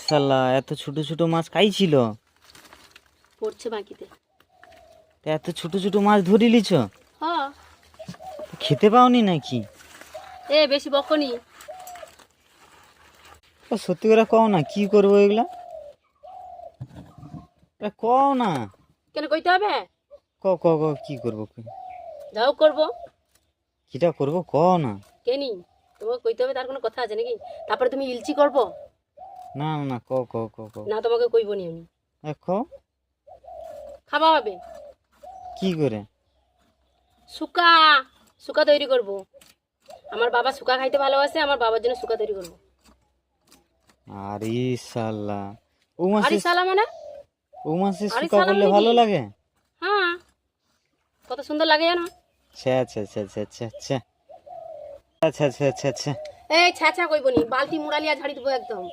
শালা এত ছোট ছোট মাছ খাই ছিল, পড়ছে বাকিতে। তা এত ছোট ছোট মাছ ধরে লিছ, হ্যাঁ। খেতে পাওনি নাকি? এ বেশি বকনি। ও সত্যি করে কও না, কি করবো এগুলা? কও না। কেন কইতে হবে? ক ক ক কি করবো? যাও করবো। কিটা করবো কও না। কেনি তোমাকে কইতে হবে তার কোনো কথা আছে নাকি? তারপরে তুমি ইলচি করবো না না না, ক ক ক ক না? তোমাকে কইবো নি আমি। কও। খাওয়া হবে। কি করে? শুকা শুকা তৈরি করব। আমার বাবা শুকা খাইতে ভালোবাসে, আমার বাবার জন্য শুকা তৈরি করব। আরে শালা, ও আরে মাসে সালা মানে? ও মাসে আরে শুকা সালা করলে মানে ভালো কি? লাগে? হ্যাঁ, কত সুন্দর লাগে জানো? আচ্ছা আচ্ছা আচ্ছা আচ্ছা আচ্ছা আচ্ছা আচ্ছা আচ্ছা আচ্ছা আচ্ছা। এই ছ্যাঁচা কইবো নি, বালতি মুড়ালিয়া ঝাড়ি দেবো একদম।